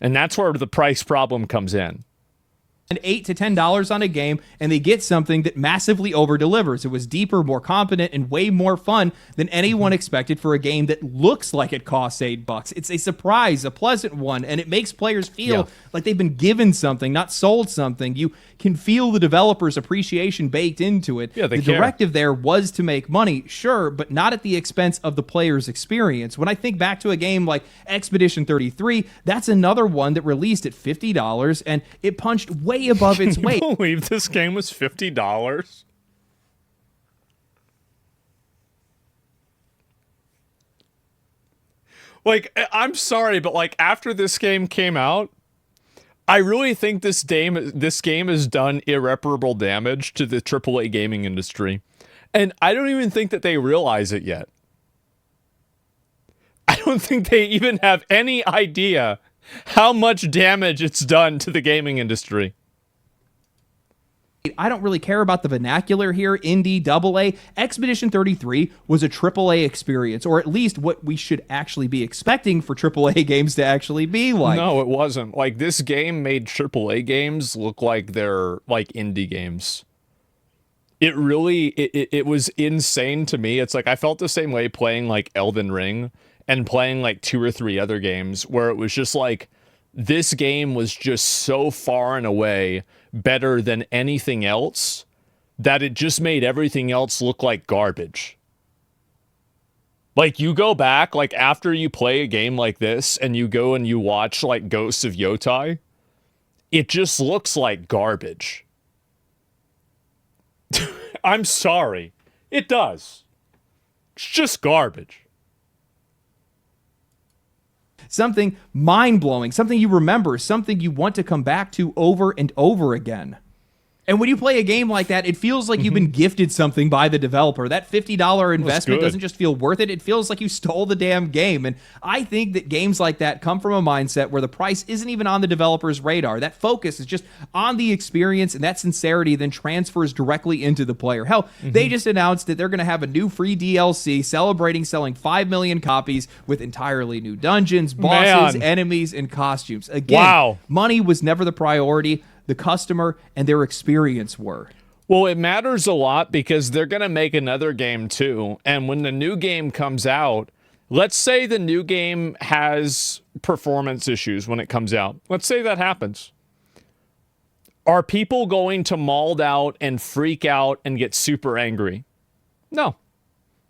And that's where the price problem comes in. And $8 to $10 on a game, and they get something that massively over-delivers. It was deeper, more competent, and way more fun than anyone expected for a game that looks like it costs $8. It's a surprise, a pleasant one, and it makes players feel like they've been given something, not sold something. You can feel the developer's appreciation baked into it. Yeah, the directive there was to make money, sure, but not at the expense of the player's experience. When I think back to a game like Expedition 33, that's another one that released at $50, and it punched way above its weight. Can you believe this game was $50? Like, I'm sorry, but like after this game came out, I really think this game has done irreparable damage to the AAA gaming industry. And I don't even think that they realize it yet. I don't think they even have any idea how much damage it's done to the gaming industry. I don't really care about the vernacular here, indie, AA. Expedition 33 was a AAA experience, or at least what we should actually be expecting for AAA games to actually be like. No, it wasn't. Like, this game made AAA games look like they're like indie games. It really, it was insane to me. It's like, I felt the same way playing like Elden Ring and playing like 2 or 3 other games where it was just like, this game was just so far and away better than anything else that it just made everything else look like garbage. Like, you go back, like, after you play a game like this and you go and you watch, like, Ghosts of Yotai, it just looks like garbage. I'm sorry. It does. It's just garbage. Something mind-blowing, something you remember, something you want to come back to over and over again. And when you play a game like that, it feels like you've been gifted something by the developer. That $50 investment doesn't just feel worth it. It feels like you stole the damn game. And I think that games like that come from a mindset where the price isn't even on the developer's radar. That focus is just on the experience, and that sincerity then transfers directly into the player. Hell, they just announced that they're going to have a new free DLC celebrating selling 5 million copies with entirely new dungeons, bosses, enemies, and costumes. Again, money was never the priority. The customer and their experience were. Well, it matters a lot because they're going to make another game too. And when the new game comes out, let's say the new game has performance issues when it comes out. Let's say that happens. Are people going to mauled out and freak out and get super angry? No.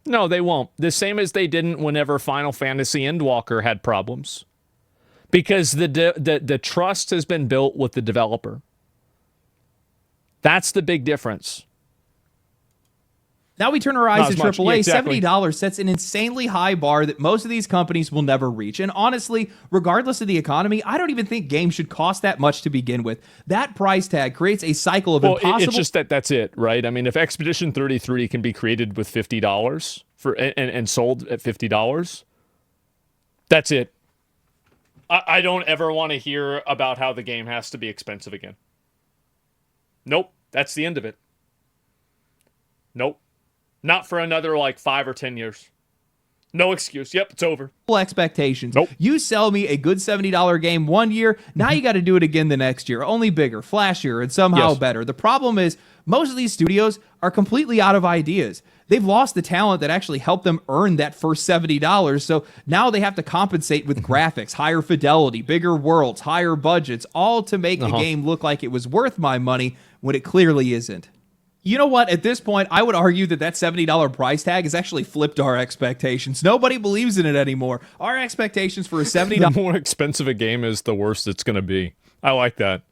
No, they won't. The same as they didn't whenever Final Fantasy Endwalker had problems. Because the trust has been built with the developer. That's the big difference. Now we turn our eyes to AAA. Yeah, exactly. $70 sets an insanely high bar that most of these companies will never reach. And honestly, regardless of the economy, I don't even think games should cost that much to begin with. That price tag creates a cycle of impossible... It's just that's it, right? I mean, if Expedition 33 can be created with $50 and sold at $50, that's it. I don't ever want to hear about how the game has to be expensive again. Nope. That's the end of it. Nope. Not for another 5 or 10 years. No excuse. Yep, it's over. Expectations. Nope. You sell me a good $70 game one year, now you got to do it again the next year. Only bigger, flashier, and somehow better. The problem is most of these studios are completely out of ideas. They've lost the talent that actually helped them earn that first $70, so now they have to compensate with graphics, higher fidelity, bigger worlds, higher budgets, all to make the game look like it was worth my money when it clearly isn't. You know what? At this point, I would argue that $70 price tag has actually flipped our expectations. Nobody believes in it anymore. Our expectations for a $70... The more expensive a game is, the worse it's going to be. I like that.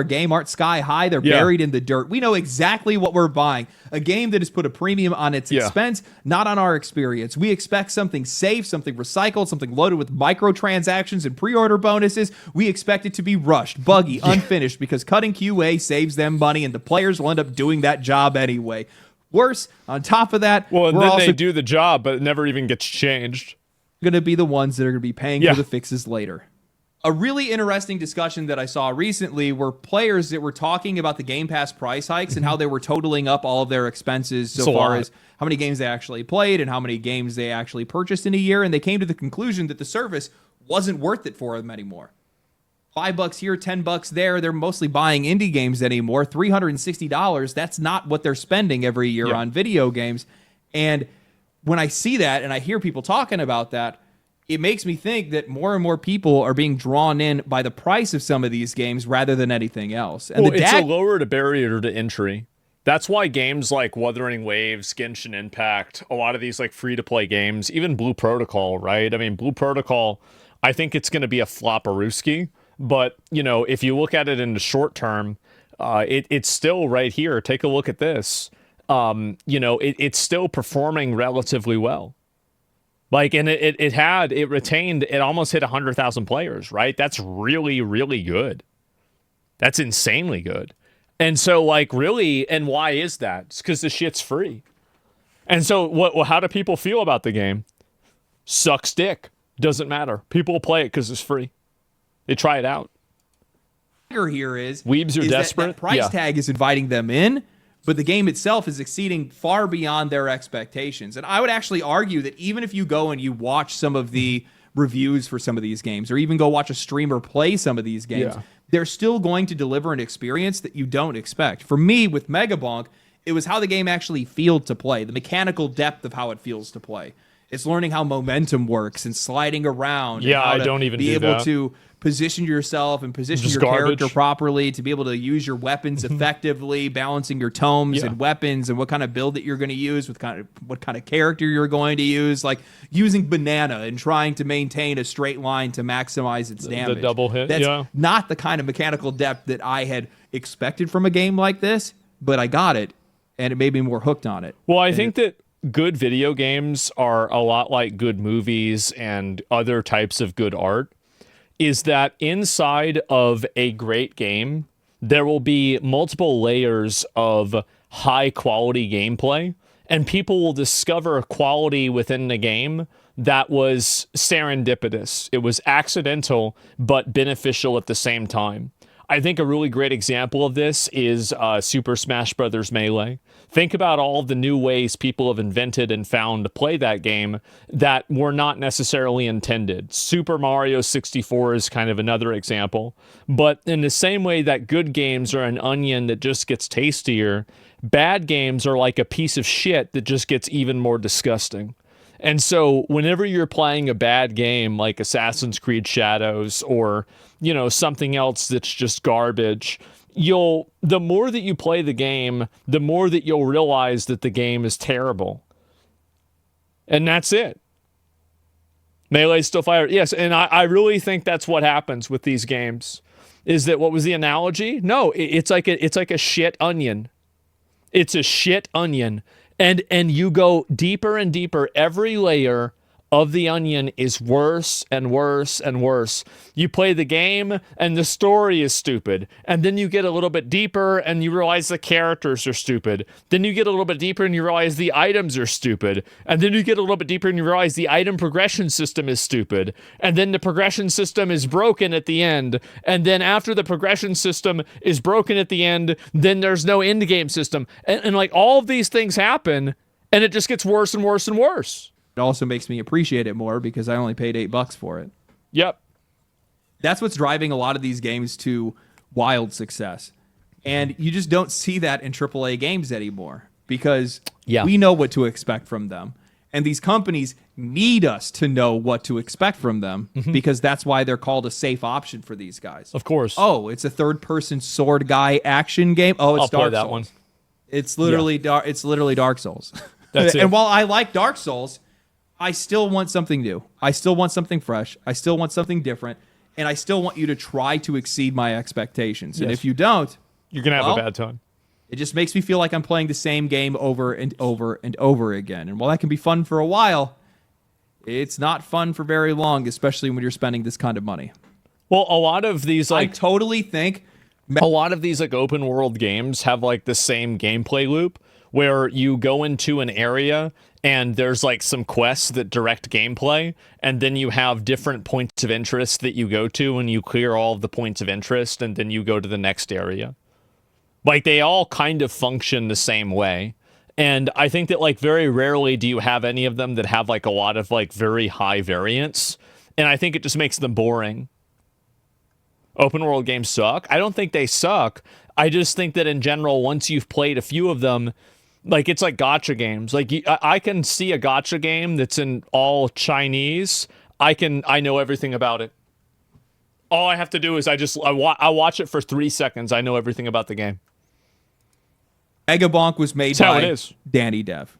Game aren't sky high. They're buried in the dirt. We know exactly what we're buying. A game that has put a premium on its expense, not on our experience. We expect something safe, something recycled, something loaded with microtransactions and pre-order bonuses. We expect it to be rushed, buggy, unfinished, because cutting QA saves them money, and the players will end up doing that job anyway. Worse, on top of that, well, and then they do the job, but it never even gets changed. Going to be the ones that are going to be paying for the fixes later. A really interesting discussion that I saw recently were players that were talking about the Game Pass price hikes and how they were totaling up all of their expenses so far as how many games they actually played and how many games they actually purchased in a year. And they came to the conclusion that the service wasn't worth it for them anymore. $5 here, $10 there. They're mostly buying indie games anymore. $360. That's not what they're spending every year on video games. And when I see that and I hear people talking about that, it makes me think that more and more people are being drawn in by the price of some of these games rather than anything else. And it's a lower barrier to entry. That's why games like Wuthering Waves, Genshin Impact, a lot of these free-to-play games, even Blue Protocol, right? I mean, Blue Protocol, I think it's going to be a flop-a-rooski, but, if you look at it in the short term, it's still right here. Take a look at this. It's still performing relatively well. It almost hit 100,000 players, right? That's really, really good. That's insanely good. And so, really, and why is that? It's because the shit's free. And so, how do people feel about the game? Sucks dick. Doesn't matter. People play it because it's free. They try it out. Here is weebs are desperate. That price tag is inviting them in, but the game itself is exceeding far beyond their expectations. And I would actually argue that even if you go and you watch some of the reviews for some of these games, or even go watch a streamer play some of these games, they're still going to deliver an experience that you don't expect. For me, with Megabonk, it was how the game actually feels to play, the mechanical depth of how it feels to play. It's learning how momentum works and sliding around. Yeah, and how I don't even be do able that. To position yourself and position Just your character properly, to be able to use your weapons effectively, balancing your tomes and weapons and what kind of build that you're going to use, what kind of character you're going to use, like using banana and trying to maintain a straight line to maximize its damage. The double hit, That's not the kind of mechanical depth that I had expected from a game like this, but I got it, and it made me more hooked on it. Well, I think that good video games are a lot like good movies and other types of good art, is that inside of a great game, there will be multiple layers of high quality gameplay, and people will discover quality within the game that was serendipitous. It was accidental, but beneficial at the same time. I think a really great example of this is Super Smash Bros. Melee. Think about all the new ways people have invented and found to play that game that were not necessarily intended. Super Mario 64 is kind of another example. But in the same way that good games are an onion that just gets tastier, bad games are like a piece of shit that just gets even more disgusting. And so whenever you're playing a bad game like Assassin's Creed Shadows or, you know, something else that's just garbage, the more that you play the game, the more that you'll realize that the game is terrible. And that's it. Melee's still fire. Yes, and I really think that's what happens with these games. Is that what was the analogy? No, it's like a shit onion. It's a shit onion. And you go deeper and deeper. Every layer of the onion is worse and worse and worse. You play the game and the story is stupid. And then you get a little bit deeper and you realize the characters are stupid. Then you get a little bit deeper and you realize the items are stupid. And then you get a little bit deeper and you realize the item progression system is stupid. And then the progression system is broken at the end. And then after the progression system is broken at the end, then there's no end game system. And like all of these things happen and it just gets worse and worse and worse. It also makes me appreciate it more because I only paid $8 for it. Yep. That's what's driving a lot of these games to wild success. And you just don't see that in AAA games anymore because we know what to expect from them. And these companies need us to know what to expect from them because that's why they're called a safe option for these guys. Of course. Oh, it's a third-person sword guy action game. Oh, it's I'll Dark play that Souls. one. It's literally It's literally Dark Souls. That's it. And while I like Dark Souls, I still want something new. I still want something fresh. I still want something different. And I still want you to try to exceed my expectations. Yes. And if you don't, you're going to have a bad time. It just makes me feel like I'm playing the same game over and over and over again. And while that can be fun for a while, it's not fun for very long, especially when you're spending this kind of money. Well, a lot of these, like, I totally think a lot of these like open world games have like the same gameplay loop where you go into an area and there's like some quests that direct gameplay, and then you have different points of interest that you go to and you clear all of the points of interest and then you go to the next area. Like they all kind of function the same way. And I think that like very rarely do you have any of them that have like a lot of like very high variance. And I think it just makes them boring. Open world games suck. I don't think they suck. I just think that in general, once you've played a few of them, like it's like gacha games. Like I can see a gacha game that's in all Chinese. I know everything about it. All I have to do is I watch it for 3 seconds. I know everything about the game. Megabonk was made by CatDany Dev.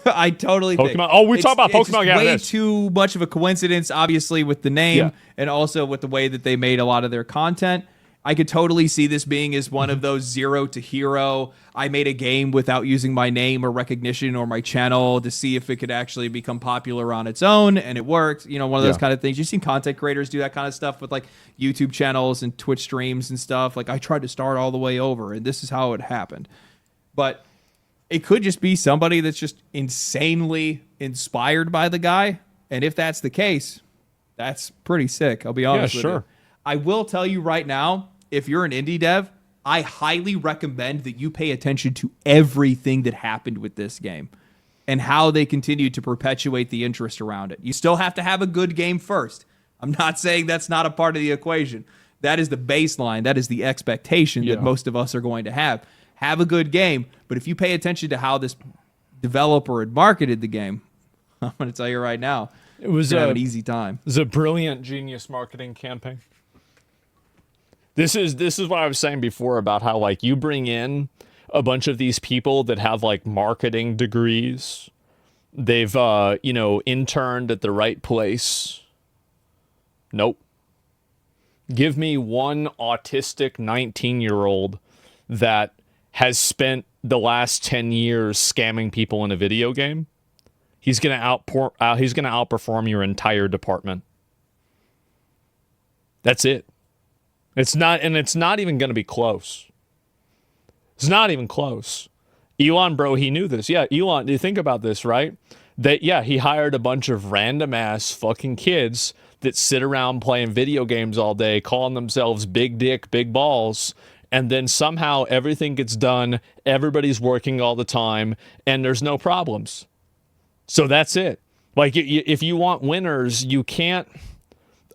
I totally Pokemon. think. Oh, we talk about Pokemon. It's way too much of a coincidence, obviously, with the name and also with the way that they made a lot of their content. I could totally see this being as one of those zero to hero. I made a game without using my name or recognition or my channel to see if it could actually become popular on its own, and it worked. You know, one of those kind of things. You've seen content creators do that kind of stuff with like YouTube channels and Twitch streams and stuff. Like I tried to start all the way over, and this is how it happened. But it could just be somebody that's just insanely inspired by the guy, and if that's the case, that's pretty sick. I'll be honest with you. I will tell you right now, if you're an indie dev, I highly recommend that you pay attention to everything that happened with this game and how they continue to perpetuate the interest around it. You still have to have a good game first. I'm not saying that's not a part of the equation. That is the baseline. That is the expectation that most of us are going to have. Have a good game, but if you pay attention to how this developer had marketed the game, I'm going to tell you right now, it was have an easy time. It was a brilliant, genius marketing campaign. This is what I was saying before about how like you bring in a bunch of these people that have like marketing degrees. They've interned at the right place. Nope. Give me one autistic 19-year-old that has spent the last 10 years scamming people in a video game. He's gonna outperform your entire department. That's it. It's not, and it's not even going to be close. It's not even close. Elon, bro, he knew this. Yeah, Elon, you think about this, right? That, yeah, he hired a bunch of random ass fucking kids that sit around playing video games all day, calling themselves big dick, big balls. And then somehow everything gets done. Everybody's working all the time and there's no problems. So that's it. Like, if you want winners, you can't.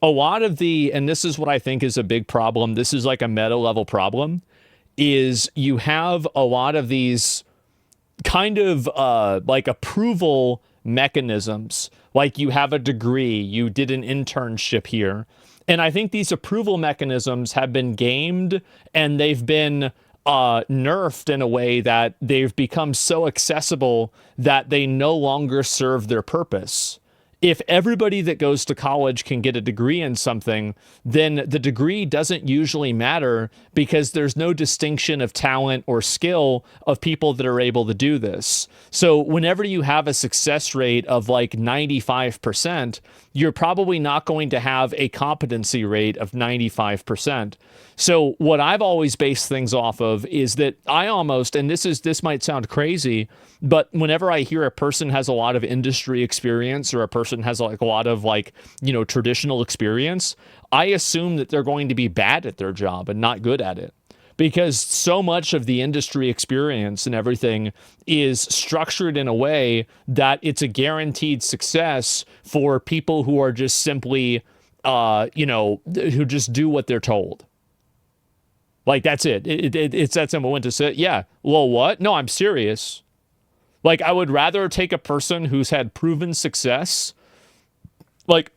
A lot of the, and this is what I think is a big problem. This is like a meta level problem, is you have a lot of these kind of like approval mechanisms. Like, you have a degree, you did an internship here. And I think these approval mechanisms have been gamed and they've been nerfed in a way that they've become so accessible that they no longer serve their purpose. If everybody that goes to college can get a degree in something, then the degree doesn't usually matter because there's no distinction of talent or skill of people that are able to do this. So whenever you have a success rate of like 95%, you're probably not going to have a competency rate of 95%. So what I've always based things off of is that I almost, and this might sound crazy, but whenever I hear a person has a lot of industry experience or a person has like a lot of like, you know, traditional experience, I assume that they're going to be bad at their job and not good at it. Because so much of the industry experience and everything is structured in a way that it's a guaranteed success for people who are just simply, you know, who just do what they're told. Like, that's it. It's that simple. Went to say, yeah, well, what? No, I'm serious. Like, I would rather take a person who's had proven success. Like,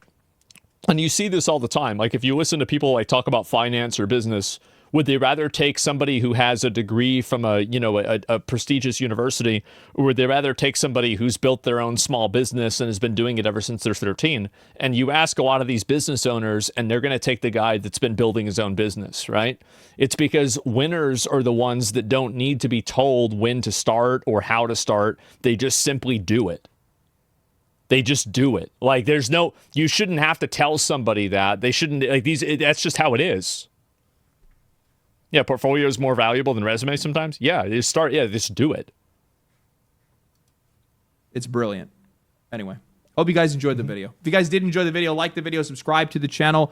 and you see this all the time. Like, if you listen to people like talk about finance or business, would they rather take somebody who has a degree from a, you know, a prestigious university, or would they rather take somebody who's built their own small business and has been doing it ever since they're 13? And you ask a lot of these business owners, and they're going to take the guy that's been building his own business, right? It's because winners are the ones that don't need to be told when to start or how to start. They just simply do it. They just do it. Like, there's no, you shouldn't have to tell somebody that. They shouldn't, like, that's just how it is. Yeah, portfolio is more valuable than resume sometimes. Yeah, just do it. It's brilliant. Anyway, hope you guys enjoyed the video. If you guys did enjoy the video, like the video, subscribe to the channel,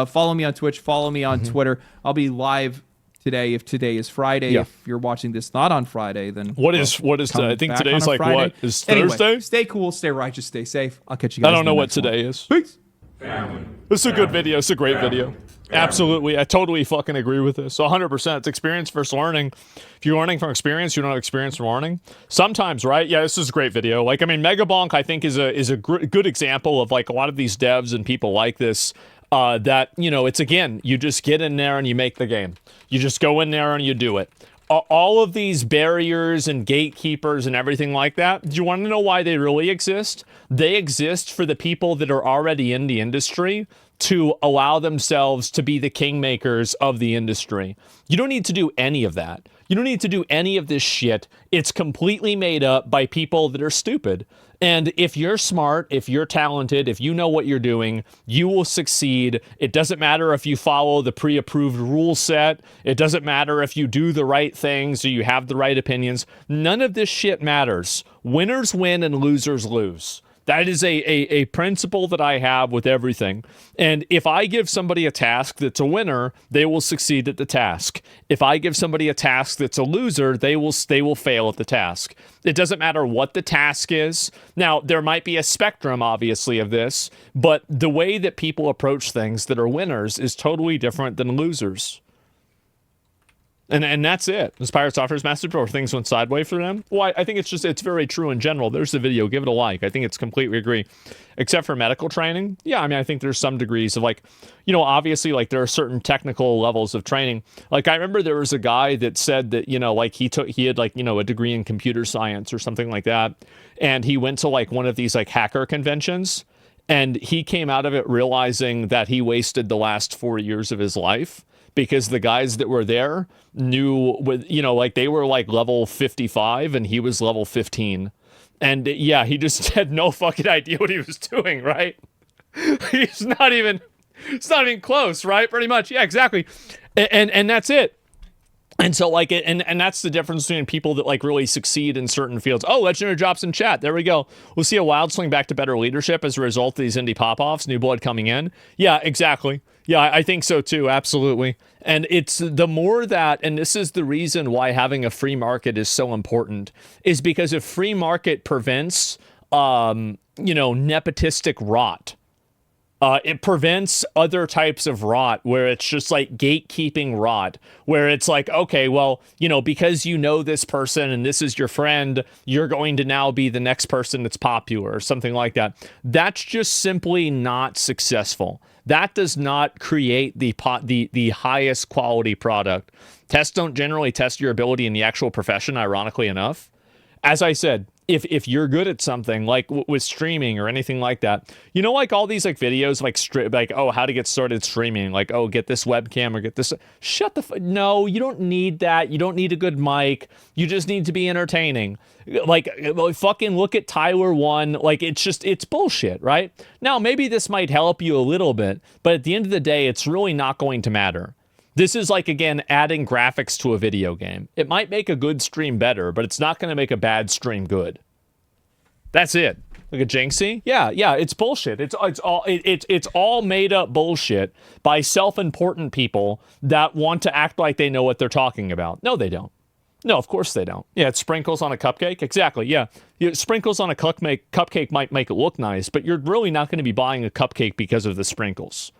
follow me on Twitch, follow me on Twitter. I'll be live today if today is Friday. Yeah. If you're watching this not on Friday, then what is I think today's like Friday. What is Thursday? Anyway, stay cool, stay righteous, stay safe. I'll catch you guys. I don't know what today is. Peace. Family. This is a good video. It's a great video. Absolutely. I totally fucking agree with this. 100%. It's experience versus learning. If you're learning from experience, you don't have experience from learning. Sometimes, right? Yeah, this is a great video. Like, I mean, Megabonk, I think, is a good example of like a lot of these devs and people like this. That, you know, it's, again, you just get in there and you make the game. You just go in there and you do it. All of these barriers and gatekeepers and everything like that, do you want to know why they really exist? They exist for the people that are already in the industry to allow themselves to be the kingmakers of the industry. You don't need to do any of that. You don't need to do any of this shit. It's completely made up by people that are stupid. And if you're smart, if you're talented, if you know what you're doing, you will succeed. It doesn't matter if you follow the pre-approved rule set. It doesn't matter if you do the right things or you have the right opinions. None of this shit matters. Winners win and losers lose. That is a principle that I have with everything. And if I give somebody a task that's a winner, they will succeed at the task. If I give somebody a task that's a loser, they will fail at the task. It doesn't matter what the task is. Now, there might be a spectrum, obviously, of this, but the way that people approach things that are winners is totally different than losers. And that's it. Inspired Software's message, or things went sideways for them. Well, I think it's very true in general. There's the video. Give it a like. I think it's completely agree. Except for medical training. Yeah, I mean, I think there's some degrees of like, you know, obviously like there are certain technical levels of training. Like I remember there was a guy that said that, you know, like he had like, you know, a degree in computer science or something like that. And he went to like one of these like hacker conventions. And he came out of it realizing that he wasted the last 4 years of his life. Because the guys that were there knew, with, you know, like they were like level 55 and he was level 15. And yeah, he just had no fucking idea what he was doing, right? He's not even, It's not even close, right? Pretty much. Yeah, exactly. And that's it. And so like it, and that's the difference between people that like really succeed in certain fields. Oh, Legendary drops in chat. There we go. We'll see a wild swing back to better leadership as a result of these indie pop-offs, new blood coming in. Yeah, exactly. Yeah, I think so too. Absolutely. And it's the more that, and this is the reason why having a free market is so important, is because a free market prevents, nepotistic rot. It prevents other types of rot where it's just like gatekeeping rot, where it's like, okay, well, because this person and this is your friend, you're going to now be the next person that's popular or something like that. That's just simply not successful. That does not create the highest quality product. Tests don't generally test your ability in the actual profession, ironically enough. As I said, if you're good at something like with streaming or anything like that, like all these like videos like oh, how to get started streaming, like, oh, get this webcam or get this. Shut the no, you don't need that. You don't need a good mic. You just need to be entertaining. Like fucking look at Tyler One. Like it's bullshit, right? Now maybe this might help you a little bit, but at the end of the day, it's really not going to matter. This is like, again, adding graphics to a video game. It might make a good stream better, but it's not going to make a bad stream good. That's it. Look at Jinxie. Yeah, it's bullshit. It's all made up bullshit by self-important people that want to act like they know what they're talking about. No, they don't. No, of course they don't. Yeah, it's sprinkles on a cupcake. Exactly. Yeah, sprinkles on a cupcake might make it look nice, but you're really not going to be buying a cupcake because of the sprinkles.